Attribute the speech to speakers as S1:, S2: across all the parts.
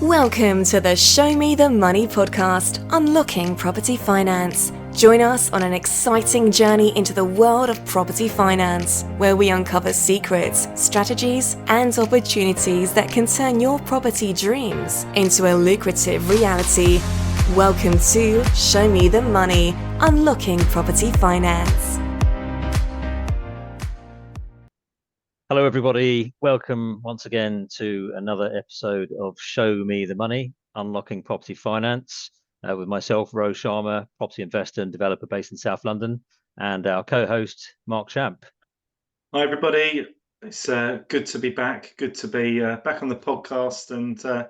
S1: Welcome to the Show Me the Money podcast, Unlocking Property Finance. Join us on an exciting journey into the world of property finance, where we uncover secrets, strategies, and opportunities that can turn your property dreams into a lucrative reality. Welcome to Show Me the Money, Unlocking Property Finance.
S2: Hello, everybody. Welcome once again to another episode of Show Me the Money, Unlocking Property Finance, with myself, Rose Sharma, property investor and developer based in South London, and our co-host, Mark Champ.
S3: Hi, everybody. It's good to be back. Good to be back on the podcast, and got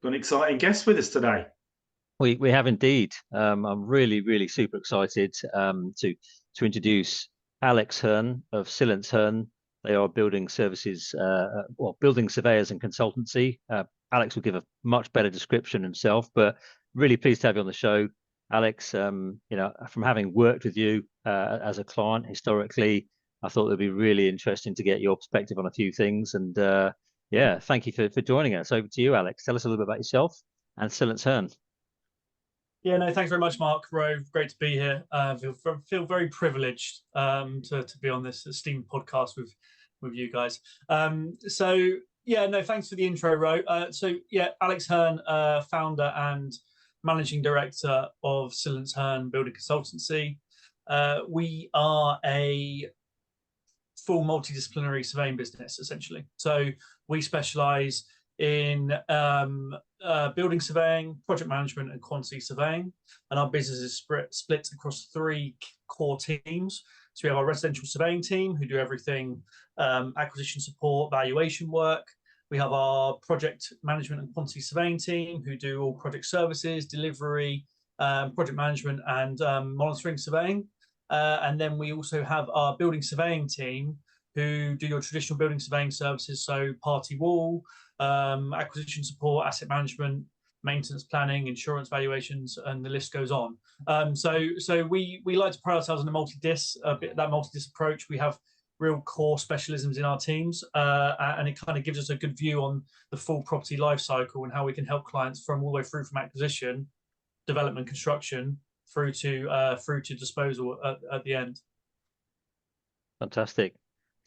S3: an exciting guest with us today.
S2: We have indeed. I'm really super excited to introduce Alex Hurn of Sillence Hurn. They are building services, building surveyors and consultancy. Alex will give a much better description himself, but really pleased to have you on the show, Alex. From having worked with you as a client historically, I thought it would be really interesting to get your perspective on a few things. And thank you for joining us. Over to you, Alex. Tell us a little bit about yourself and Sillence Hurn.
S4: Yeah, no, thanks very much, Mark. Rove, great to be here. Feel very privileged to be on this esteemed podcast with you guys. Thanks for the intro, Ro. Alex Hurn, founder and managing director of Sillence Hurn Building Consultancy. We are a full multidisciplinary surveying business, essentially. So we specialise in building surveying, project management, and quantity surveying. And our business is split across three core teams. So we have our residential surveying team, who do everything acquisition support, valuation work. We have our project management and quantity surveying team, who do all project services, delivery, project management, and monitoring surveying. And then we also have our building surveying team, who do your traditional building surveying services, so party wall, acquisition support, asset management, maintenance planning, insurance valuations, and the list goes on. So we like to pride ourselves on the multi-dis approach. We have real core specialisms in our teams, and it kind of gives us a good view on the full property life cycle and how we can help clients from all the way through from acquisition, development, construction, through to disposal at the end.
S2: Fantastic.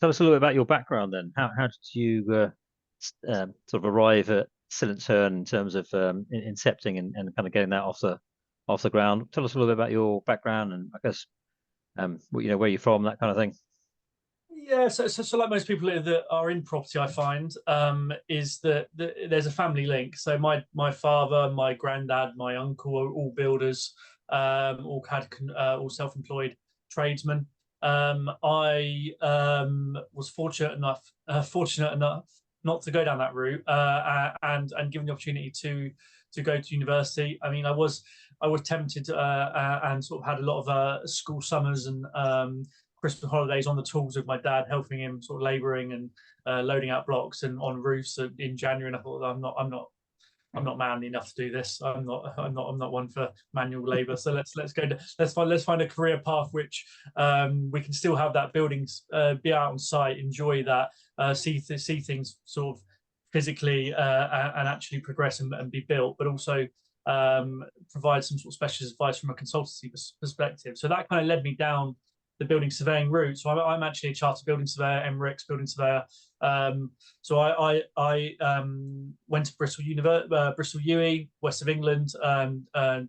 S2: Tell us a little bit about your background then. How did you sort of arrive at Sillence Hurn in terms of incepting and kind of getting that off the ground? Tell us a little bit about your background and I guess where you're from, that kind of thing.
S4: Yeah, so like most people that are in property, I find is that there's a family link. So my father, my granddad, my uncle are all builders, all self-employed tradesmen. I was fortunate enough not to go down that route, and given the opportunity to go to university. I mean, I was tempted and sort of had a lot of school summers and Christmas holidays on the tools with my dad, helping him sort of labouring and loading out blocks and on roofs in January. And I thought, I'm not manly enough to do this. I'm not one for manual labour. So let's find a career path which we can still have that buildings, be out on site, enjoy that, see things sort of physically and actually progress and be built, but also provide some sort of specialist advice from a consultancy perspective. So that kind of led me down the building surveying route. So I'm actually a chartered building surveyor, MRICS building surveyor. So I went to Bristol UE, West of England,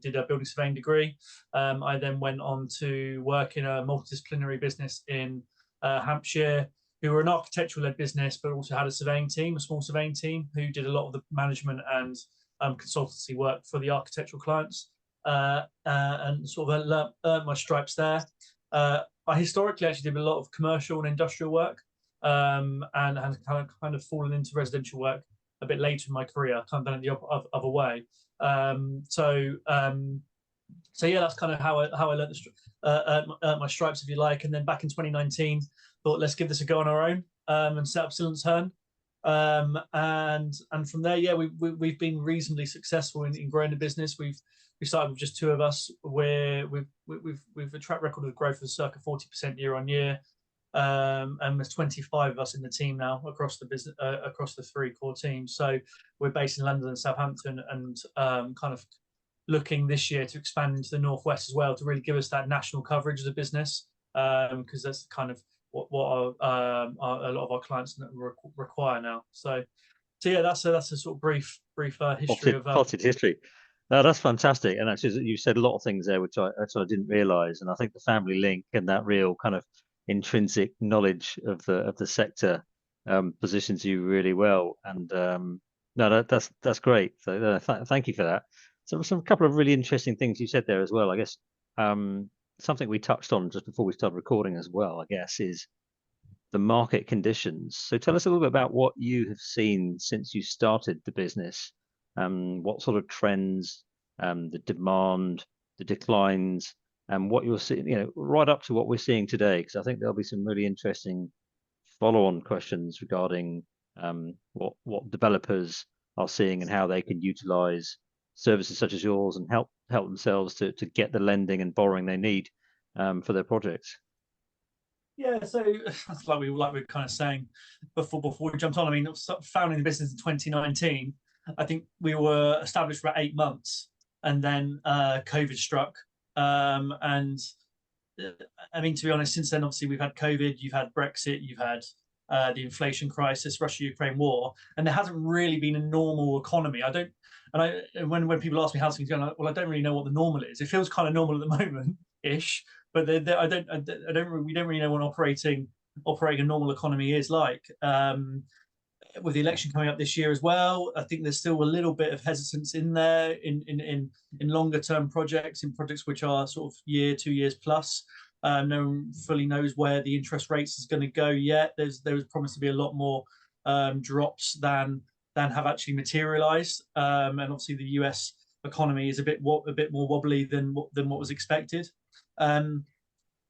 S4: did a building surveying degree. I then went on to work in a multidisciplinary business in Hampshire, who were an architectural-led business, but also had a surveying team, a small surveying team, who did a lot of the management and consultancy work for the architectural clients, and sort of earned my stripes there. I historically actually did a lot of commercial and industrial work, and kind of fallen into residential work a bit later in my career, kind of done it the other way. So that's kind of how I learned my stripes, if you like. And then back in 2019, thought let's give this a go on our own, and set up Sillence Hurn. And from there, we've been reasonably successful in growing the business. We started with just two of us, where we've a track record of growth of circa 40% year on year. and there's 25 of us in the team now across the business, across the 3 core teams. So we're based in London and Southampton, and kind of looking this year to expand into the Northwest as well, to really give us that national coverage as a business, because that's kind of what a lot of our clients require now. So yeah, that's a sort of brief history of
S2: potted history. No, that's fantastic. And actually, you said a lot of things there which I didn't realise. And I think the family link and that real kind of intrinsic knowledge of the sector positions you really well. And no, that's great. So thank you for that. So some couple of really interesting things you said there as well. I guess something we touched on just before we started recording as well, I guess, is the market conditions. So tell us a little bit about what you have seen since you started the business. What sort of trends, the demand, the declines, and what you're seeing, right up to what we're seeing today, because I think there'll be some really interesting follow-on questions regarding what developers are seeing and how they can utilize services such as yours and help themselves to get the lending and borrowing they need for their projects.
S4: Yeah, so like we were kind of saying before we jumped on. I mean, founding the business in 2019, I think we were established for about 8 months, and then COVID struck. And I mean, to be honest, since then, obviously, we've had COVID, you've had Brexit, you've had the inflation crisis, Russia-Ukraine war, and there hasn't really been a normal economy. When people ask me how's things going, well, I don't really know what the normal is. It feels kind of normal at the moment-ish, but we don't really know what operating a normal economy is like. With the election coming up this year as well, I think there's still a little bit of hesitance in there in longer term projects, in projects which are sort of 2 years plus. No one fully knows where the interest rates is going to go yet. There was promised to be a lot more drops than have actually materialized, and obviously the US economy is a bit more wobbly than what was expected. So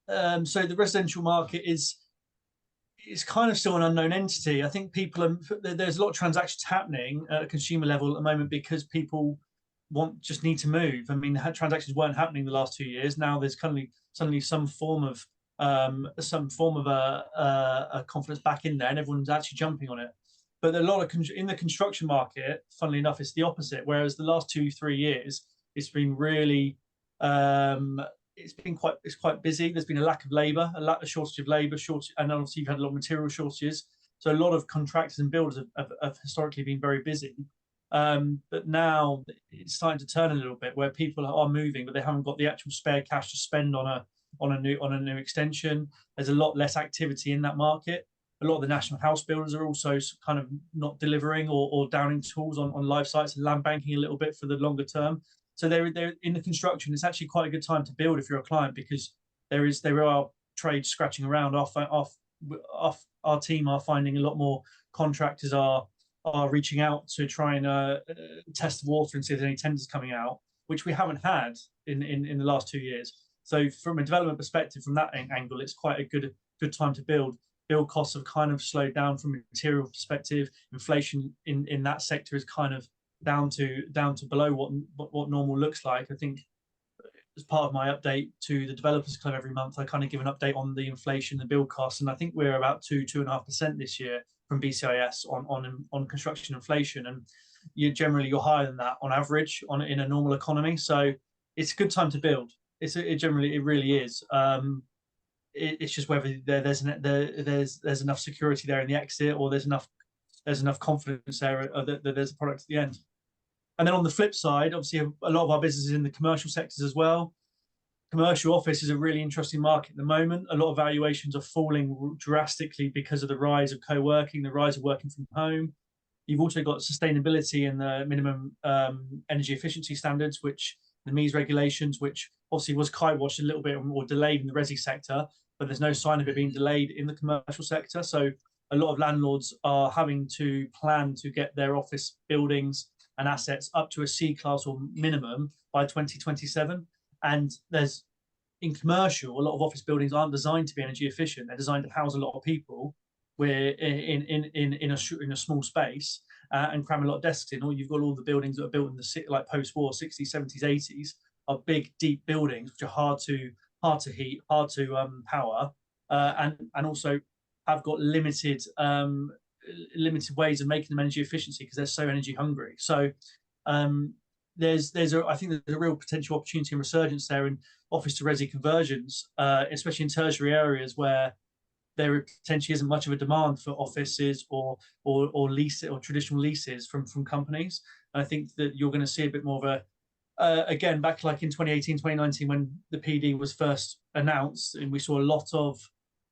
S4: the residential market is kind of still an unknown entity. I think there's a lot of transactions happening at a consumer level at the moment because people just need to move. I mean, transactions weren't happening the last 2 years. Now there's suddenly some form of a confidence back in there, and everyone's actually jumping on it. But in the construction market, funnily enough, it's the opposite. Whereas the last 2-3 years, it's been really it's quite busy. There's been a lack of labour, a shortage of labour, and obviously you've had a lot of material shortages. So a lot of contractors and builders have historically been very busy. But now it's starting to turn a little bit, where people are moving, but they haven't got the actual spare cash to spend on a new extension. There's a lot less activity in that market. A lot of the national house builders are also kind of not delivering or downing tools on live sites and land banking a little bit for the longer term. So they're in the construction. It's actually quite a good time to build if you're a client, because there are trades scratching around. Our team are finding a lot more contractors are reaching out to try and test the water and see if there's any tenders coming out, which we haven't had in the last 2 years. So from a development perspective, from that angle, it's quite a good time to build. Build costs have kind of slowed down from a material perspective. Inflation in that sector is kind of down to below what normal looks like. I think as part of my update to the Developers Club every month, I kind of give an update on the inflation, the build costs, and I think we're about 2.5% this year from BCIS on construction inflation, and you're higher than that on average in a normal economy. So it's a good time to build. It really is. It's just whether there's enough security there in the exit, or there's enough confidence there that there's a product at the end. And then on the flip side, obviously a lot of our business is in the commercial sectors as well. Commercial office is a really interesting market at the moment. A lot of valuations are falling drastically because of the rise of co-working, the rise of working from home. You've also got sustainability and the minimum energy efficiency standards, which the MEES regulations, which obviously was kiboshed a little bit or delayed in the resi sector, but there's no sign of it being delayed in the commercial sector. So a lot of landlords are having to plan to get their office buildings and assets up to a C class or minimum by 2027. And in commercial, a lot of office buildings aren't designed to be energy efficient. They're designed to house a lot of people in a small space and cram a lot of desks in. Or you've got all the buildings that are built in the like post-war 60s, 70s, 80s are big, deep buildings which are hard to heat, hard to power, and also have got limited ways of making them energy efficiency because they're so energy hungry. So I think there's a real potential opportunity and resurgence there in office to resi conversions, especially in tertiary areas where there potentially isn't much of a demand for offices or lease or traditional leases from companies. And I think that you're going to see a bit more of a again, back like in 2018, 2019, when the PD was first announced, and we saw a lot of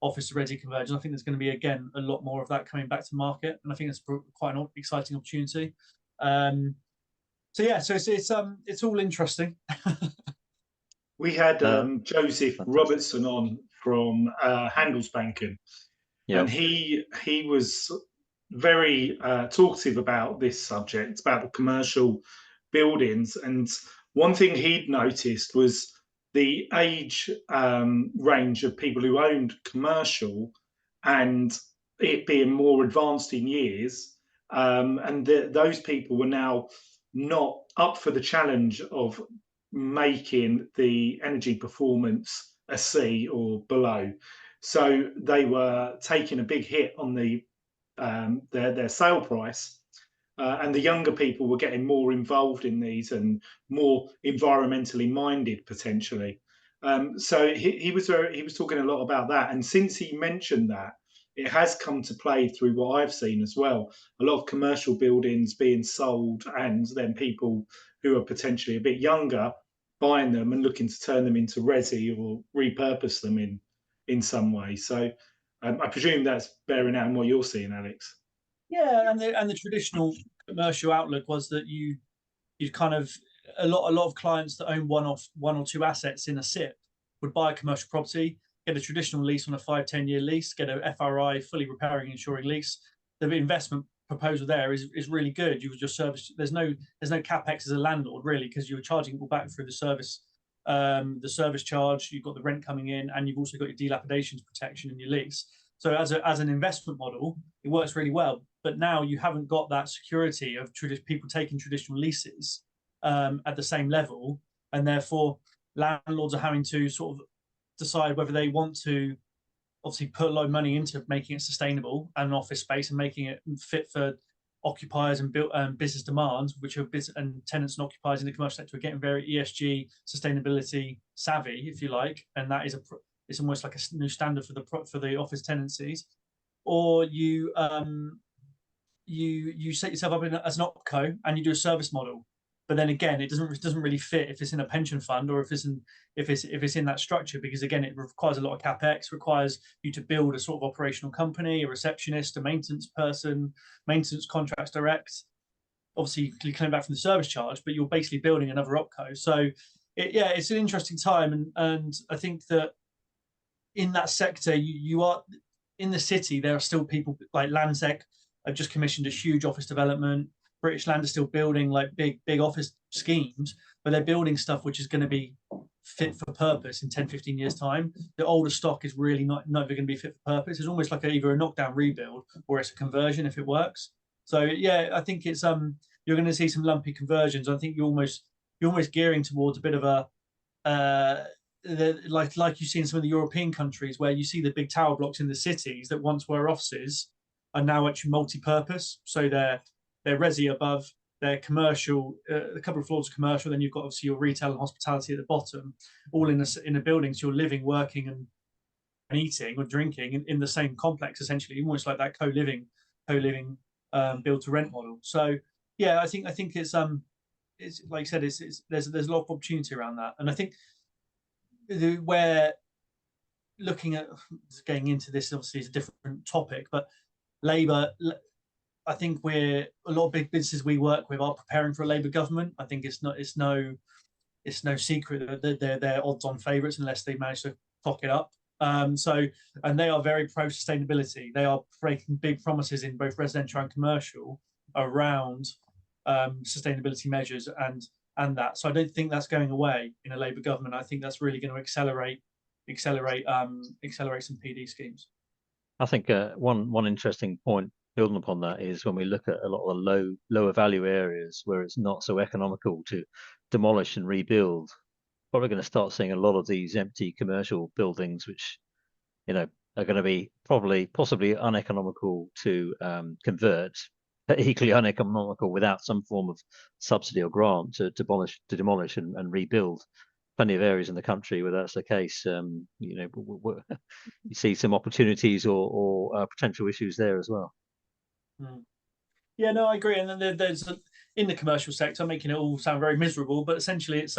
S4: office to resi conversion. I think there's going to be, again, a lot more of that coming back to market. And I think that's quite an exciting opportunity. So yeah, so it's all interesting.
S3: We had Joseph
S2: fantastic.
S3: Robertson on from Handelsbanken,
S2: Yeah.
S3: and he was very talkative about this subject, about the commercial buildings. And one thing he'd noticed was the age range of people who owned commercial, and it being more advanced in years, and those people were now not up for the challenge of making the energy performance a C or below. So they were taking a big hit on their sale price, and the younger people were getting more involved in these and more environmentally minded potentially. So he was talking a lot about that, and since he mentioned that, it has come to play through what I've seen as well. A lot of commercial buildings being sold, and then people who are potentially a bit younger buying them and looking to turn them into resi or repurpose them in some way. So I presume that's bearing out in what you're seeing, Alex.
S4: Yeah, and the traditional commercial outlook was that you kind of a lot of clients that own one or two assets in a SIP would buy a commercial property, get a traditional lease on a 5-10 year lease, get a FRI, fully repairing and insuring lease. The investment proposal there is really good. You would just service. There's no capex as a landlord really, because you're charging it all back through the service charge. You've got the rent coming in, and you've also got your dilapidations protection in your lease. So as an investment model, it works really well. But now you haven't got that security of people taking traditional leases at the same level, and therefore landlords are having to sort of decide whether they want to obviously put a lot of money into making it sustainable and an office space and making it fit for occupiers and business demands, which are and tenants and occupiers in the commercial sector are getting very ESG sustainability savvy, if you like, and that is it's almost like a new standard for the office tenancies. Or you set yourself up as an opco and you do a service model, but then again, it doesn't really fit if it's in a pension fund or if it's in that structure, because again, it requires a lot of capex, requires you to build a sort of operational company, a receptionist, a maintenance person, maintenance contracts direct. Obviously, you claim back from the service charge, but you're basically building another opco. So it's an interesting time, and I think that in that sector, you are in the city. There are still people like Landsec have just commissioned a huge office development. British Land are still building like big office schemes, but they're building stuff which is going to be fit for purpose in 10-15 years time. The older stock is really not going to be fit for purpose. It's almost like either a knockdown rebuild or it's a conversion if it works. So yeah, I think it's you're going to see some lumpy conversions. I think you're almost gearing towards a bit of a like you see in some of the European countries, where you see the big tower blocks in the cities that once were offices are now actually multi-purpose. So they're resi above, they're commercial, a couple of floors of commercial, then you've got obviously your retail and hospitality at the bottom, all in a building. So you're living, working and eating or drinking in the same complex, essentially, almost like that co-living build to rent model. So yeah, I think it's like I said, there's a lot of opportunity around that. And I think where looking at getting into this obviously is a different topic, but Labour, I think a lot of big businesses we work with are preparing for a Labour government. I think it's no secret that they're odds-on favourites unless they manage to cock it up. And they are very pro sustainability. They are breaking big promises in both residential and commercial around sustainability measures and that. So I don't think that's going away in a Labour government. I think that's really going to accelerate some PD schemes.
S2: I think one interesting point building upon that is when we look at a lot of the lower value areas where it's not so economical to demolish and rebuild, probably going to start seeing a lot of these empty commercial buildings, which are going to be possibly uneconomical to convert, but equally uneconomical without some form of subsidy or grant to demolish and rebuild. Plenty of areas in the country where that's the case. You see some opportunities or potential issues there as well.
S4: Yeah, no, I agree. And then there's in the commercial sector, making it all sound very miserable, but essentially it's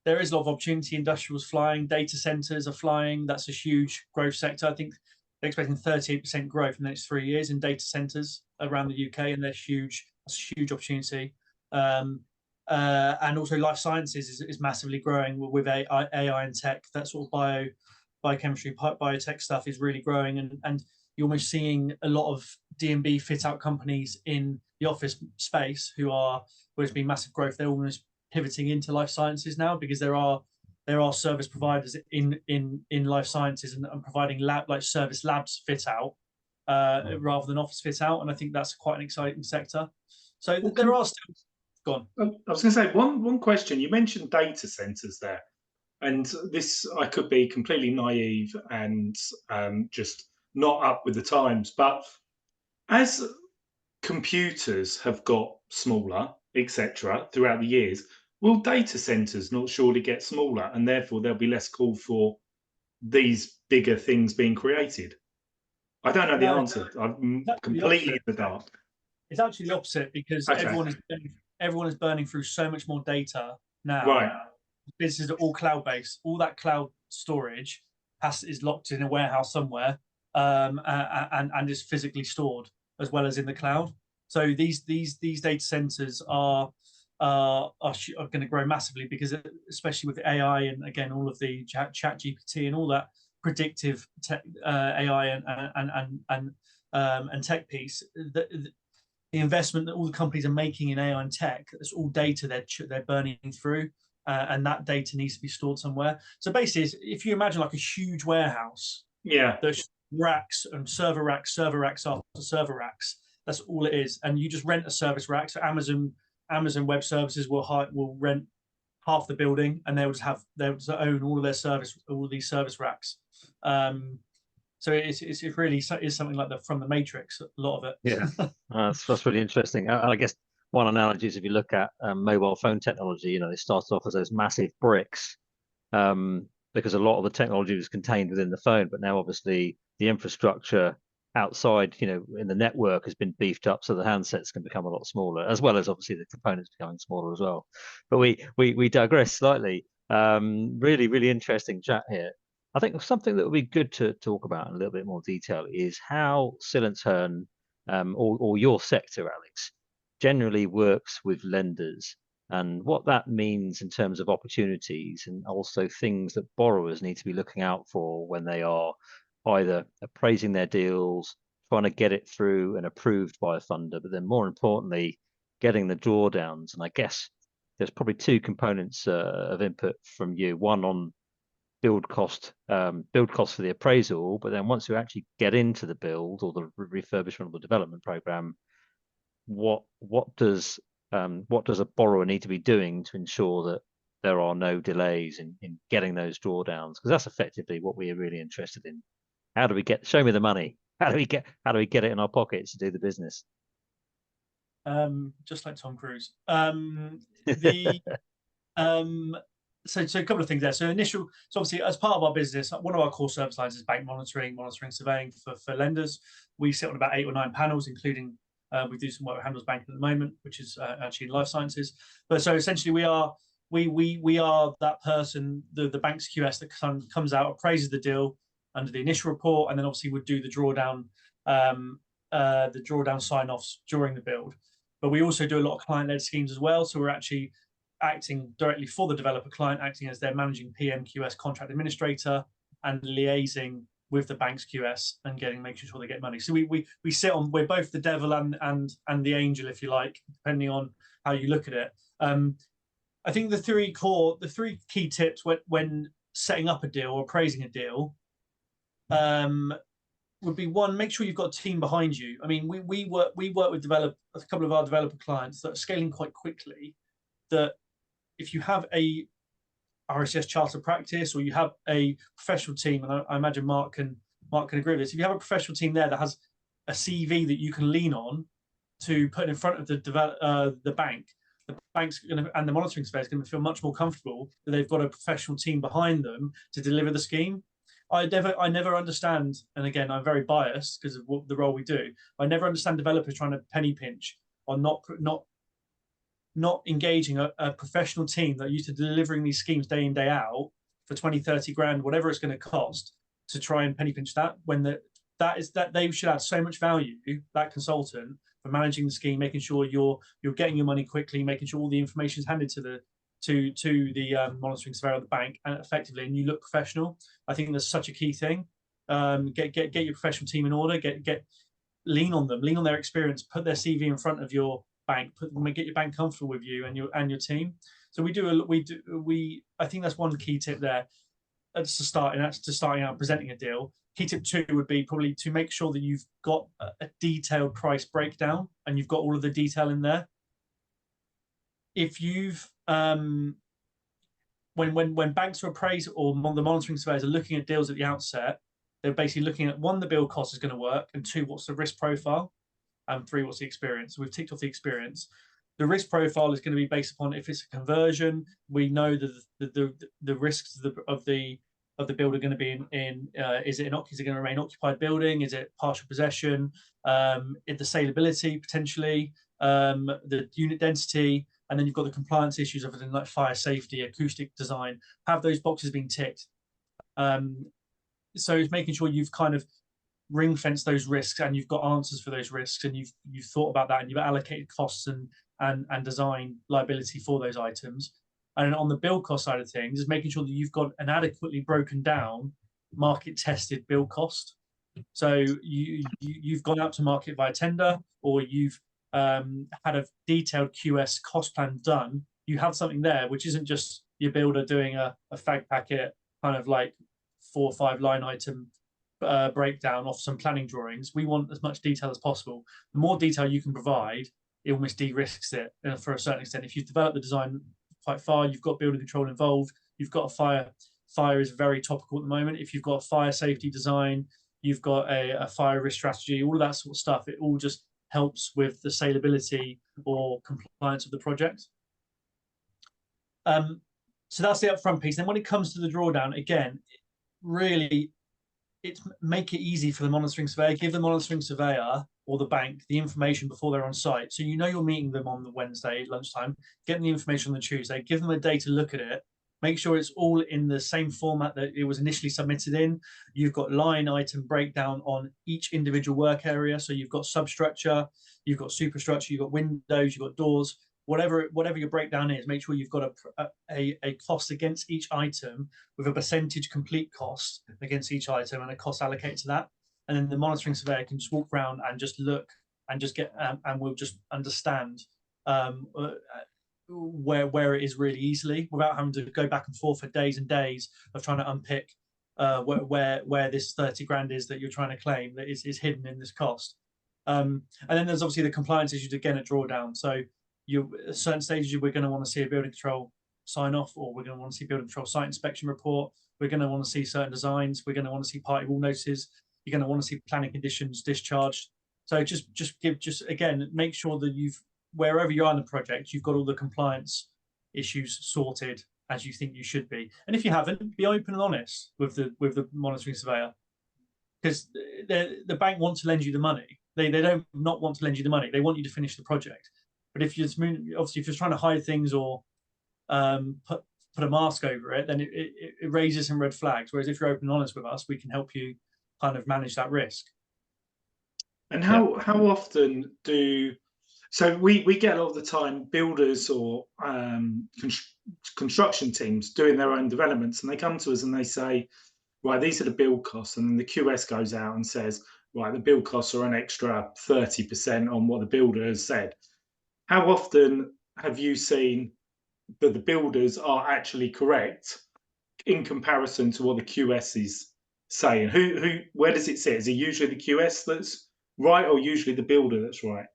S4: there is a lot of opportunity. Industrials flying, data centers are flying. That's a huge growth sector. I think they're expecting 38% growth in the next 3 years in data centers around the UK, and they're huge. That's a huge opportunity. And also life sciences is massively growing with AI and tech. That sort of biochemistry, biotech stuff is really growing, and you're almost seeing a lot of D&B fit out companies in the office space where there's been massive growth. They're almost pivoting into life sciences now, because there are service providers in life sciences and providing service labs fit out rather than office fit out, and I think that's quite an exciting sector. So there are still. Go on.
S3: I was going to say one question. You mentioned data centers there, and this, I could be completely naive and just not up with the times, but as computers have got smaller, etc., throughout the years, will data centers not surely get smaller, and therefore there'll be less call for these bigger things being created? I don't know the answer. I'm completely in the dark.
S4: It's actually the opposite, because
S3: Okay.
S4: everyone is burning through so much more data now.
S3: Right.
S4: Businesses are all cloud-based. All that cloud storage is locked in a warehouse somewhere, and is physically stored as well as in the cloud. So these data centers are going to grow massively, because especially with AI and again all of the chat GPT and all that predictive tech, AI and tech piece. The investment that all the companies are making in AI and tech, it's all data they're burning through, and that data needs to be stored somewhere. So basically, if you imagine like a huge warehouse, there's racks and server racks after server racks. That's all it is, and you just rent a service rack. So Amazon Web Services will rent half the building, and they would own all of these service racks. So it really is something like from the Matrix, a lot of it.
S2: Yeah, that's really interesting. I guess one analogy is if you look at mobile phone technology, they started off as those massive bricks because a lot of the technology was contained within the phone, but now obviously the infrastructure outside, in the network has been beefed up, so the handsets can become a lot smaller, as well as obviously the components becoming smaller as well. But we digress slightly. Really, really interesting chat here. I think something that would be good to talk about in a little bit more detail is how Sillence Hurn, or your sector, Alex, generally works with lenders, and what that means in terms of opportunities, and also things that borrowers need to be looking out for when they are either appraising their deals, trying to get it through and approved by a funder, but then more importantly, getting the drawdowns. And I guess there's probably two components of input from you. One on build cost for the appraisal, but then once you actually get into the build or the refurbishment or the development program, what does a borrower need to be doing to ensure that there are no delays in getting those drawdowns? Because that's effectively what we are really interested in. How do we show me the money? How do we get it in our pockets to do the business?
S4: Just like Tom Cruise. So a couple of things there. So obviously, as part of our business, one of our core service lines is bank monitoring surveying for lenders. We sit on about 8 or 9 panels, including we do some work with Handelsbank at the moment, which is actually in life sciences. But so essentially, we are that person, the bank's QS that comes out, appraises the deal under the initial report, and then obviously would do the drawdown sign-offs during the build. But we also do a lot of client-led schemes as well. So we're actually acting directly for the developer client, acting as their managing PMQS contract administrator, and liaising with the bank's QS and making sure they get money. So we're both the devil and the angel, if you like, depending on how you look at it. I think the three key tips when setting up a deal or appraising a deal would be: one, make sure you've got a team behind you. I mean, we work with a couple of our developer clients that are scaling quite quickly. That if you have a RSS charter practice, or you have a professional team, and I imagine Mark can Mark can agree with this. If you have a professional team there that has a CV that you can lean on to put in front of the bank, the bank's going to, and the monitoring surveyor is going to feel much more comfortable that they've got a professional team behind them to deliver the scheme. I never understand, and again, I'm very biased because of what the role we do. I never understand developers trying to penny pinch or not engaging a professional team that are used to delivering these schemes day in, day out for 20, 30 grand, whatever it's going to cost, to try and penny pinch that, when that they should add so much value, that consultant, for managing the scheme, making sure you're getting your money quickly, making sure all the information is handed to the monitoring surveyor of the bank and effectively, and you look professional. I think that's such a key thing. Get your professional team in order. Lean on them, lean on their experience. Put their CV in front of your bank. Get your bank comfortable with you and your team. So I think that's one key tip there. That's starting out presenting a deal. Key tip 2 would be probably to make sure that you've got a detailed price breakdown and you've got all of the detail in there. If you've when banks are appraised or the monitoring surveyors are looking at deals at the outset, they're basically looking at 1, the build cost is going to work, and 2, what's the risk profile, and 3, what's the experience. So we've ticked off the experience. The risk profile is going to be based upon if it's a conversion. We know that the risks of the build are going to be in is it going to remain occupied building? Is it partial possession? The saleability potentially, the unit density, and then you've got the compliance issues of it, like fire safety, acoustic design. Have those boxes been ticked? So it's making sure you've kind of ring fenced those risks and you've got answers for those risks, and you've thought about that, and you've allocated costs and design liability for those items. And on the build cost side of things, is making sure that you've got an adequately broken down market tested build cost. So you've gone out to market via tender, or you've had a detailed QS cost plan done. You have something there which isn't just your builder doing a fag packet, kind of like 4 or 5 line item breakdown off some planning drawings. We want as much detail as possible. The more detail you can provide, it almost de-risks it for a certain extent. If you've developed the design quite far, you've got building control involved, you've got a fire. Fire is very topical at the moment. If you've got a fire safety design, you've got a fire risk strategy, all of that sort of stuff, it all just helps with the saleability or compliance of the project. So that's the upfront piece. Then when it comes to the drawdown, again, really, it's make it easy for the monitoring surveyor. Give the monitoring surveyor or the bank the information before they're on site. So you're meeting them on the Wednesday at lunchtime, get them the information on the Tuesday, give them a day to look at it, make sure it's all in the same format that it was initially submitted in. You've got line item breakdown on each individual work area. So you've got substructure, you've got superstructure, you've got windows, you've got doors, whatever your breakdown is, make sure you've got a cost against each item with a percentage complete cost against each item and a cost allocated to that. And then the monitoring surveyor can just walk around and just look and just get and we'll just understand where it is really easily, without having to go back and forth for days and days of trying to unpick where this 30 grand is that you're trying to claim that is hidden in this cost. And then there's obviously the compliance issues again at drawdown. So at certain stages, we're going to want to see a building control sign off, or we're going to want to see building control site inspection report. We're going to want to see certain designs. We're going to want to see party wall notices. You're going to want to see planning conditions discharged. So just again, make sure that wherever you are in the project, you've got all the compliance issues sorted as you think you should be. And if you haven't, be open and honest with the monitoring surveyor, because the bank wants to lend you the money. They don't not want to lend you the money. They want you to finish the project. But if you're trying to hide things or put a mask over it, then it raises some red flags. Whereas if you're open and honest with us, we can help you kind of manage that risk.
S3: And how often so we get a lot of the time builders or construction teams doing their own developments, and they come to us and they say, right, these are the build costs, and then the QS goes out and says, right, the build costs are an extra 30% on what the builder has said. How often have you seen that the builders are actually correct in comparison to what the QS is saying? Where does it sit? Is it usually the QS that's right, or usually the builder that's right?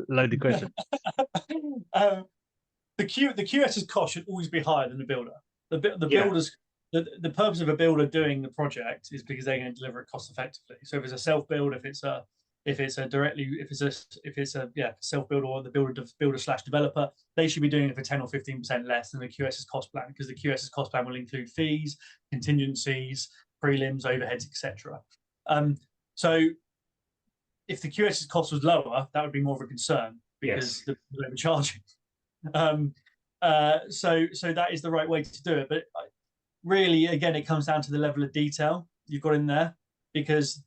S2: Loaded question.
S4: The QS's cost should always be higher than the builder. The builder's the purpose of a builder doing the project is because they're going to deliver it cost effectively. So if it's a self build, if it's a self build or the builder slash developer, they should be doing it for 10 or 15% less than the QS's cost plan, because the QS's cost plan will include fees, contingencies, prelims, overheads, etc. So if the QS's cost was lower, that would be more of a concern, because they were charging. So that is the right way to do it. But really, again, it comes down to the level of detail you've got in there, because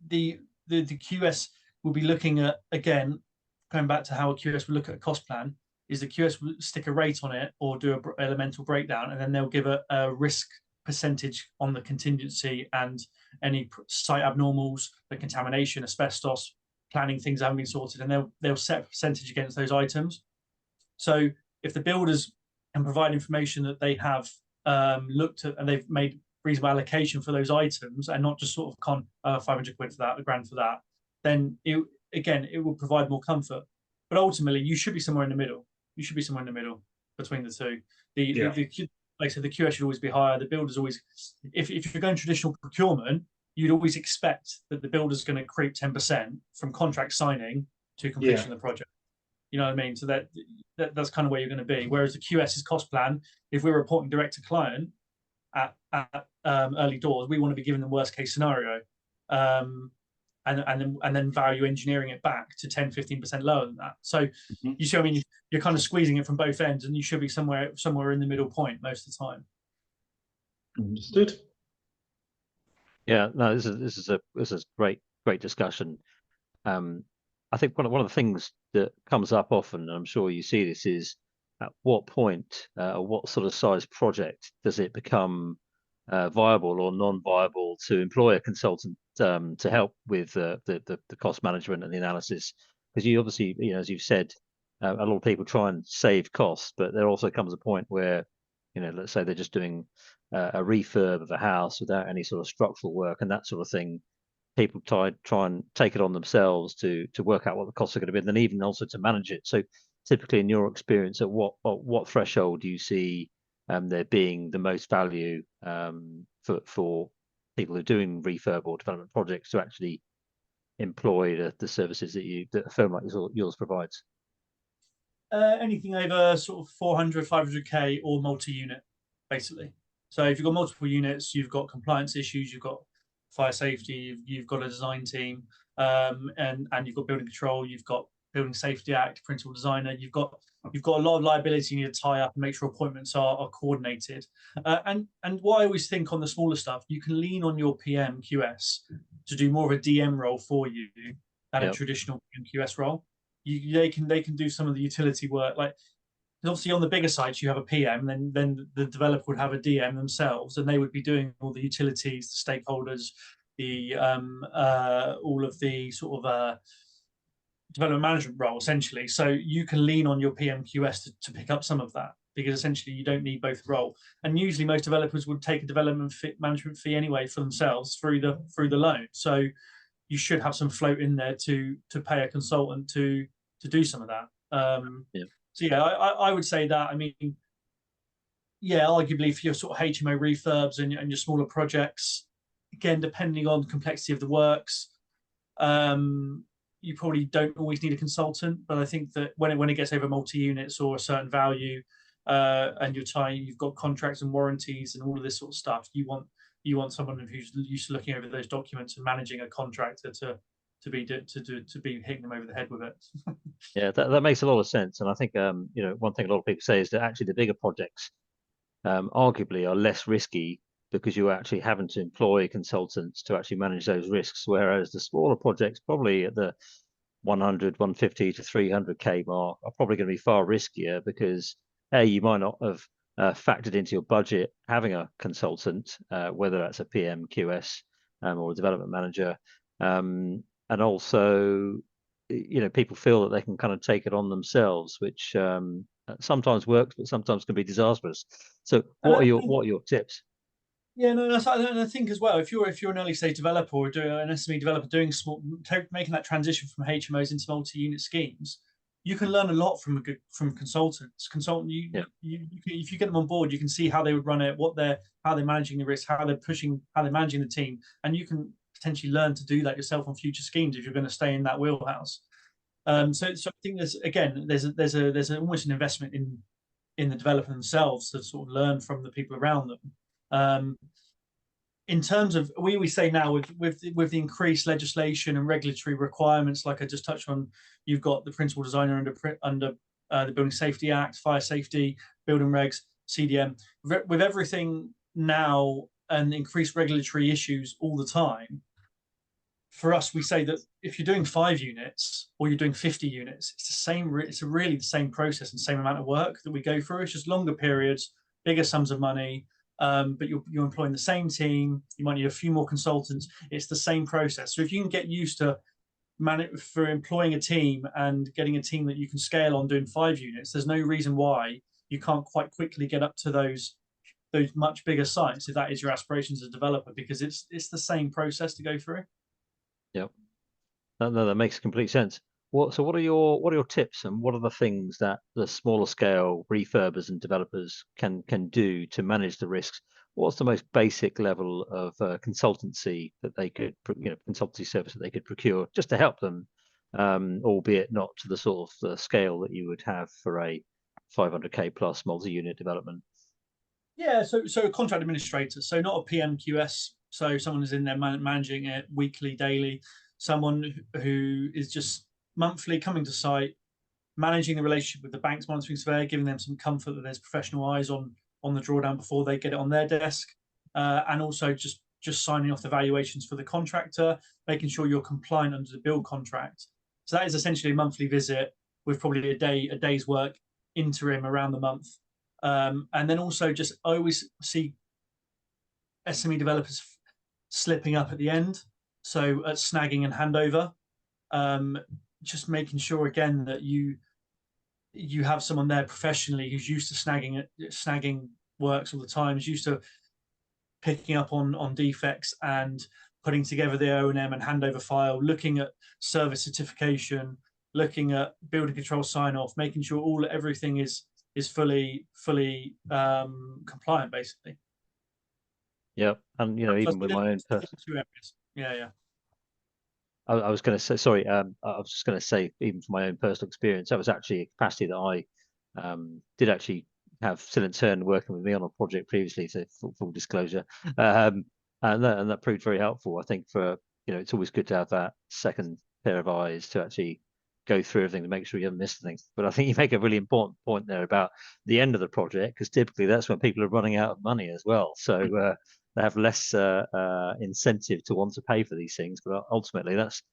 S4: the QS will be looking at, again, going back to how a QS will look at a cost plan, is the QS will stick a rate on it or do an elemental breakdown, and then they'll give a risk percentage on the contingency and any site abnormals, the contamination, asbestos, planning things haven't been sorted, and they'll set a percentage against those items. So if the builders can provide information that they have looked at and they've made reasonable allocation for those items, and not just sort of 500 quid for that, a grand for that, then it will provide more comfort. But ultimately, you should be somewhere in the middle. You should be somewhere in the middle between the two. Like I said, the QS should always be higher. The builder's always, if you're going traditional procurement, you'd always expect that the builder's going to creep 10% from contract signing to completion of the project. You know what I mean? So that's kind of where you're going to be. Whereas the QS's cost plan, if we're reporting direct to client at early doors, we want to be given the worst case scenario, and then value engineering it back to 10-15% lower than that. So you see, I mean, you're kind of squeezing it from both ends, and you should be somewhere in the middle point most of the time.
S3: Understood.
S2: Yeah, no, this is a great discussion. I think one of the things that comes up often, and I'm sure you see this, is at what point, or what sort of size project does it become viable or non-viable to employ a consultant to help with the cost management and the analysis? Because you obviously, as you've said, a lot of people try and save costs, but there also comes a point where, let's say they're just doing a refurb of a house without any sort of structural work and that sort of thing. People try and take it on themselves to work out what the costs are going to be, and then even also to manage it. So typically, in your experience, at what threshold do you see there being the most value for people who are doing refurb or development projects to actually employ the services that a firm like yours provides?
S4: Anything over sort of 400, 500k or multi-unit, basically. So if you've got multiple units, you've got compliance issues, you've got fire safety, you've got a design team, and you've got building control, you've got Building Safety Act, principal designer, you've got a lot of liability you need to tie up and make sure appointments are coordinated. And what I always think on the smaller stuff, you can lean on your PM QS to do more of a DM role for you than a traditional PM QS role. They can do some of the utility work, like obviously on the bigger sites you have a PM, then the developer would have a DM themselves, and they would be doing all the utilities, the stakeholders, the all of the sort of development management role, essentially. So you can lean on your PMQS to pick up some of that, because essentially you don't need both role. And usually most developers would take a development management fee anyway for themselves through the loan. So you should have some float in there to pay a consultant to do some of that. So I would say that. I mean, arguably for your sort of HMO refurbs and your smaller projects, again, depending on the complexity of the works, you probably don't always need a consultant. But I think that when it gets over multi-units or a certain value, and you've got contracts and warranties and all of this sort of stuff, you want someone who's used to looking over those documents and managing a contractor to be hitting them over the head with it.
S2: Yeah, that makes a lot of sense. And I think one thing a lot of people say is that actually the bigger projects arguably are less risky, because you're actually having to employ consultants to actually manage those risks, whereas the smaller projects, probably at the 100, 150 to 300k mark, are probably going to be far riskier, because you might not have factored into your budget having a consultant, whether that's a PM, QS, or a development manager, and also people feel that they can kind of take it on themselves, which sometimes works, but sometimes can be disastrous. So what are your tips?
S4: Yeah, no, I think as well, if you're an early stage developer or an SME developer doing making that transition from HMOs into multi-unit schemes, you can learn a lot from consultants. If you get them on board, you can see how they would run it, how they're managing the risk, how they're managing the team, and you can potentially learn to do that yourself on future schemes if you're going to stay in that wheelhouse. So I think there's almost an investment in the developer themselves to sort of learn from the people around them. In terms of, we say now with the increased legislation and regulatory requirements, like I just touched on, you've got the principal designer under the Building Safety Act, fire safety, building regs, CDM. With everything now and increased regulatory issues all the time, for us, we say that if you're doing 5 units or you're doing 50 units, it's the same. It's really the same process and same amount of work that we go through. It's just longer periods, bigger sums of money, but you're employing the same team. You might need a few more consultants. It's the same process. So if you can get used to for employing a team and getting a team that you can scale on doing 5 units, there's no reason why you can't quite quickly get up to those much bigger sites if that is your aspirations as a developer, because it's the same process to go through.
S2: Yep. No, that makes complete sense. What are your tips, and what are the things that the smaller scale refurbers and developers can do to manage the risks? What's the most basic level of consultancy that they could, consultancy service that they could procure just to help them, albeit not to the sort of the scale that you would have for a 500k plus multi-unit development?
S4: Yeah, so a contract administrator, so not a PMQS, so someone who's in there managing it weekly, daily, someone who is just monthly coming to site, managing the relationship with the bank's monitoring surveyor, giving them some comfort that there's professional eyes on the drawdown before they get it on their desk, and also just signing off the valuations for the contractor, making sure you're compliant under the build contract. So that is essentially a monthly visit with probably a day's work interim around the month. And then also I always see SME developers slipping up at the end. So at snagging and handover, just making sure again that you have someone there professionally who's used to snagging works all the time, is used to picking up on defects and putting together the O&M and handover file, looking at service certification, looking at building control sign off, making sure everything is fully compliant, basically.
S2: Yeah, and even with my own personal,
S4: yeah.
S2: I was going to say, sorry, I was just going to say, even from my own personal experience, that was actually a capacity that I did actually have Sillence Hurn working with me on a project previously, so full disclosure, and that proved very helpful. I think it's always good to have that second pair of eyes to actually go through everything to make sure you haven't missed anything. But I think you make a really important point there about the end of the project, because typically that's when people are running out of money as well. So they have less incentive to want to pay for these things. But ultimately, that's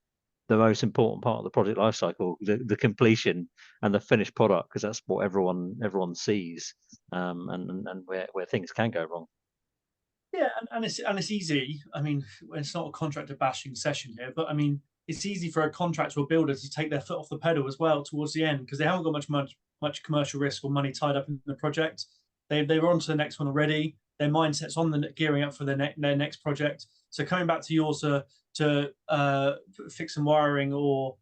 S2: the most important part of the project lifecycle, the completion and the finished product, because that's what everyone sees, and where things can go wrong.
S4: Yeah, and it's easy. I mean, it's not a contractor bashing session here, but I mean, it's easy for a contractor or builder to take their foot off the pedal as well towards the end, because they haven't got much commercial risk or money tied up in the project. They were on to the next one already. Their mindset's on the gearing up for their next project. So coming back to yours to fix some wiring or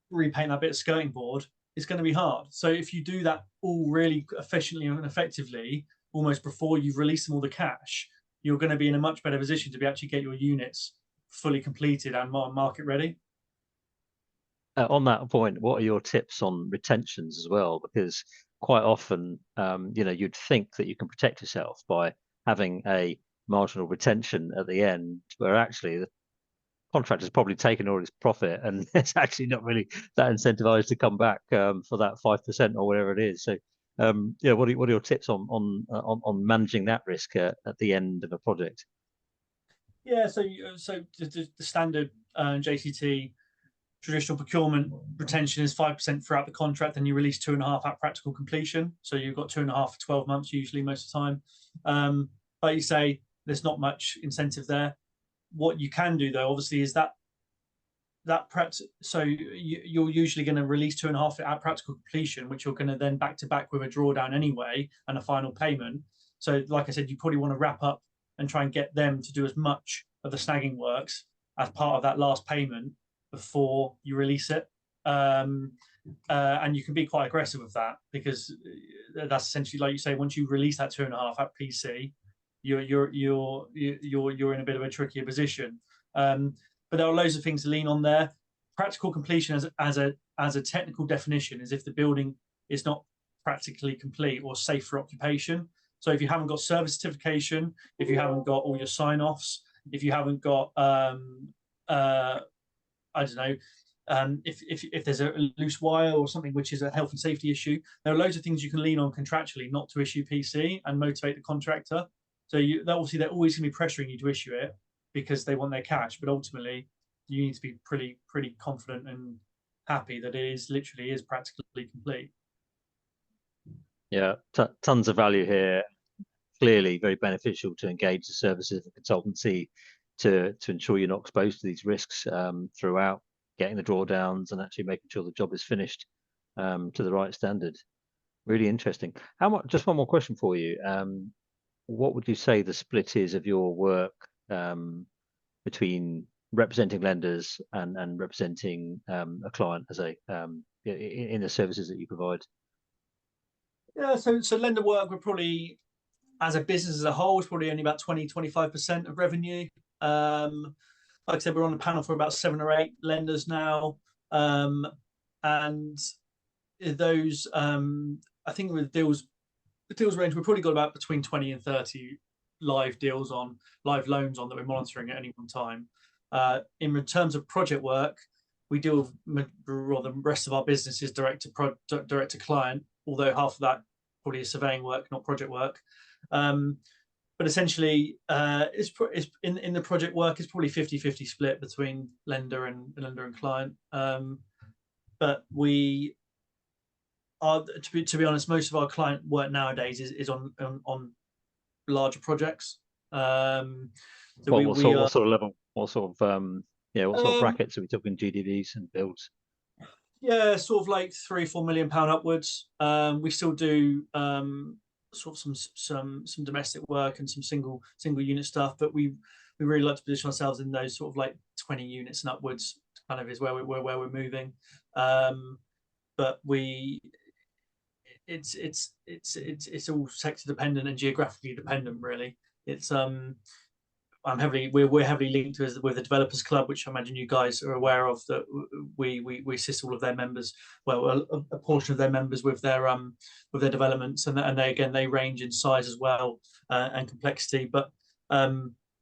S4: repaint that bit of skirting board, it's going to be hard. So if you do that all really efficiently and effectively, almost before you've released them all the cash, you're going to be in a much better position to actually get your units fully completed and market ready.
S2: On that point, what are your tips on retentions as well? Because quite often, you'd think that you can protect yourself by having a marginal retention at the end, where actually the contractor's probably taken all his profit and it's actually not really that incentivized to come back for that 5% or whatever it is. So, what are your tips on managing that risk at the end of a project?
S4: Yeah, so the standard JCT traditional procurement retention is 5% throughout the contract, then you release 2.5 at practical completion. So you've got 2.5 for 12 months usually most of the time. Like you say, there's not much incentive there. What you can do though, obviously, is that so you're usually going to release 2.5 at practical completion, which you're going to then back to back with a drawdown anyway and a final payment. So like I said, you probably want to wrap up and try and get them to do as much of the snagging works as part of that last payment before you release it. and you can be quite aggressive with that, because that's essentially, like you say, once you release that 2.5 at PC, you're in a bit of a trickier position. But there are loads of things to lean on there. Practical completion as a technical definition is if the building is not practically complete or safe for occupation. So if you haven't got service certification, if you haven't got all your sign-offs, if you haven't got I don't know, if there's a loose wire or something which is a health and safety issue, there are loads of things you can lean on contractually not to issue PC and motivate the contractor. So obviously they're always going to be pressuring you to issue it because they want their cash, but ultimately you need to be pretty confident and happy that it literally is practically complete.
S2: Yeah, tons of value here. Clearly very beneficial to engage the services of the consultancy to ensure you're not exposed to these risks throughout getting the drawdowns and actually making sure the job is finished to the right standard. Really interesting. How much? Just one more question for you. What would you say the split is of your work between representing lenders and representing a client as in the services that you provide?
S4: Yeah, so lender work, we're probably, as a business as a whole, is probably only about 20-25% of revenue. Like I said, we're on the panel for about 7 or 8 lenders now, and those I think with the deals range, we've probably got about between 20 and 30 live loans on that we're monitoring at any one time. In terms of project work, we deal with, or the rest of our business is direct to client, although half of that probably is surveying work, not project work. But essentially, it's in the project work, it's probably 50-50 split between lender and client. But we are, to be honest, most of our client work nowadays is on larger projects.
S2: So what sort of level? What sort of brackets are we talking? GDVs and builds?
S4: Yeah, sort of like £3-4 million upwards. We still do sort of some domestic work and some single unit stuff, but we really like to position ourselves in those sort of like 20 units and upwards. Kind of is where we're moving. But it's all sector dependent and geographically dependent, really. It's we're heavily linked with the Developers Club, which I imagine you guys are aware of. That we assist all of their members, well, a portion of their members with their developments, and they range in size as well and complexity. But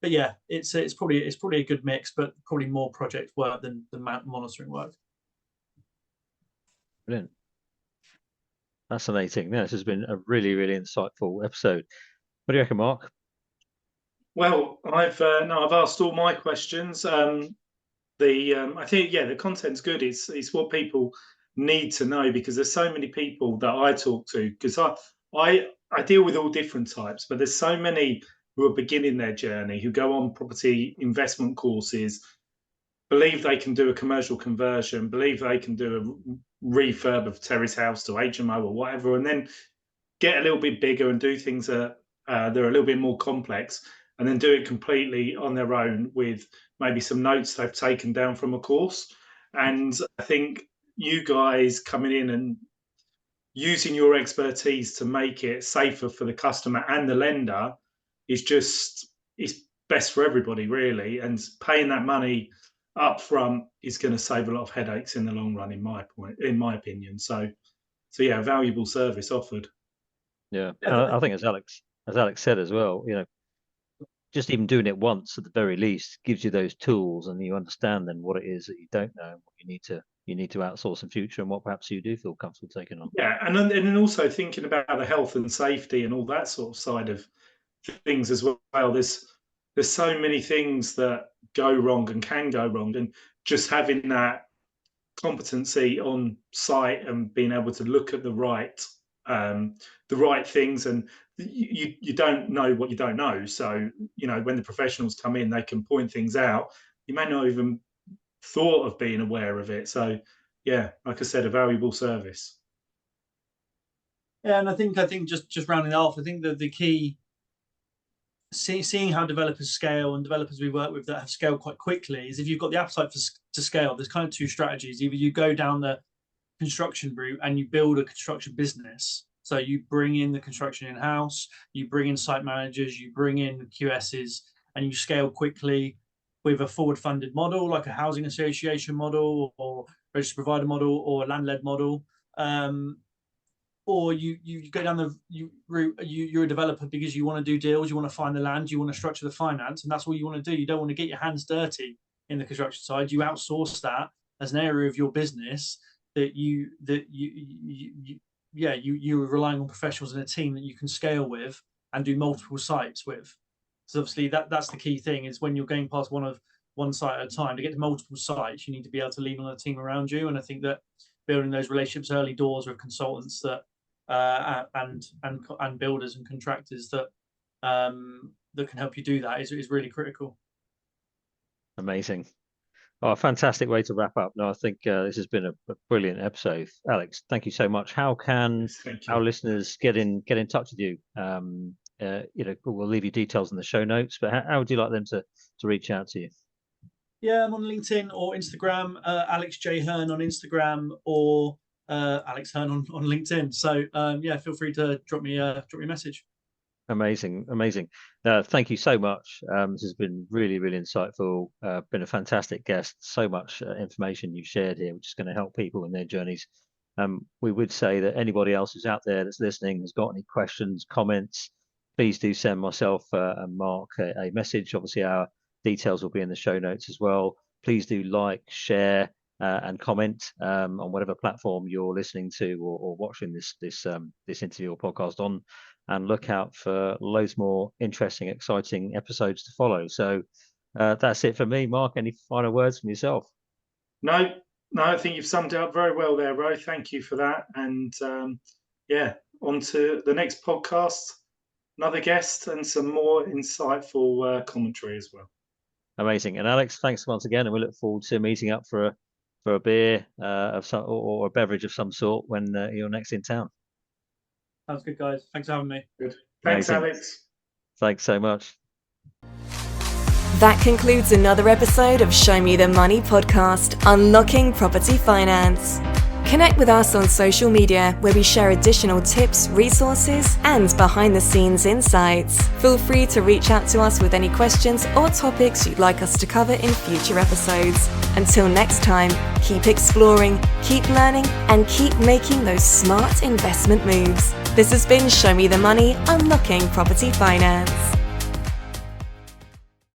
S4: yeah, it's probably a good mix, but probably more project work than monitoring work.
S2: Brilliant. Fascinating. Yeah, this has been a really insightful episode. What do you reckon, Mark?
S3: Well, I've asked all my questions. I think the content's good. It's what people need to know, because there's so many people that I talk to, because I deal with all different types, but there's so many who are beginning their journey, who go on property investment courses, believe they can do a commercial conversion, believe they can do a refurb of terrace house to HMO or whatever, and then get a little bit bigger and do things that they're a little bit more complex, and then do it completely on their own with maybe some notes they've taken down from a course. And I think you guys coming in and using your expertise to make it safer for the customer and the lender is best for everybody, really. And paying that money up front is going to save a lot of headaches in the long run, in my opinion. So yeah, valuable service offered.
S2: Yeah, and I think as Alex said as well, just even doing it once at the very least gives you those tools, and you understand then what it is that you don't know, and what you need to outsource in future, and what perhaps you do feel comfortable taking on.
S3: Yeah, and then also thinking about the health and safety and all that sort of side of things as well. There's so many things that go wrong and can go wrong, and just having that competency on site and being able to look at the right things, and you don't know what you don't know. So when the professionals come in, they can point things out you may not even thought of being aware of it. So yeah, like I said, a valuable service.
S4: Yeah, and I think just rounding it off, I think that the key, seeing how developers scale and developers we work with that have scaled quite quickly, is if you've got the appetite to scale, there's kind of 2 strategies. Either you go down the construction route and you build a construction business. So you bring in the construction in-house, you bring in site managers, you bring in QSs, and you scale quickly with a forward-funded model, like a housing association model or registered provider model or a land-led model. Or you go down the route, you're a developer because you want to do deals, you want to find the land, you want to structure the finance, and that's all you want to do. You don't want to get your hands dirty in the construction side. You outsource that as an area of your business that you're relying on professionals and a team that you can scale with and do multiple sites with. So obviously that's the key thing, is when you're going past one site at a time, to get to multiple sites, you need to be able to lean on a team around you. And I think that building those relationships early doors with consultants that and builders and contractors that can help you do that is really critical.
S2: Amazing. Oh, a fantastic way to wrap up. No, I think this has been a brilliant episode. Alex, thank you so much. How can our listeners get in touch with you? We'll leave you details in the show notes, but how would you like them to reach out to you?
S4: Yeah, I'm on LinkedIn or Instagram, Alex J. Hurn on Instagram, or Alex Hurn on LinkedIn. So feel free to drop me a message.
S2: Amazing. Thank you so much. This has been really, really insightful. Been a fantastic guest. So much information you've shared here, which is going to help people in their journeys. We would say that anybody else who's out there that's listening has got any questions, comments, please do send myself and Mark a message. Obviously, our details will be in the show notes as well. Please do like, share, and comment on whatever platform you're listening to or watching this interview or podcast on. And look out for loads more interesting, exciting episodes to follow. So that's it for me. Mark, any final words from yourself?
S3: No, I think you've summed it up very well there, Ro. Thank you for that. And on to the next podcast, another guest and some more insightful commentary as well.
S2: Amazing. And Alex, thanks once again. And we look forward to meeting up for a beer of some or a beverage of some sort when you're next in town.
S4: Sounds good, guys. Thanks for having me.
S3: Good. Thanks,
S2: Amazing.
S3: Alex.
S2: Thanks so much.
S1: That concludes another episode of Show Me the Money podcast, Unlocking Property Finance. Connect with us on social media, where we share additional tips, resources, and behind-the-scenes insights. Feel free to reach out to us with any questions or topics you'd like us to cover in future episodes. Until next time, keep exploring, keep learning, and keep making those smart investment moves. This has been Show Me the Money, Unlocking Property Finance.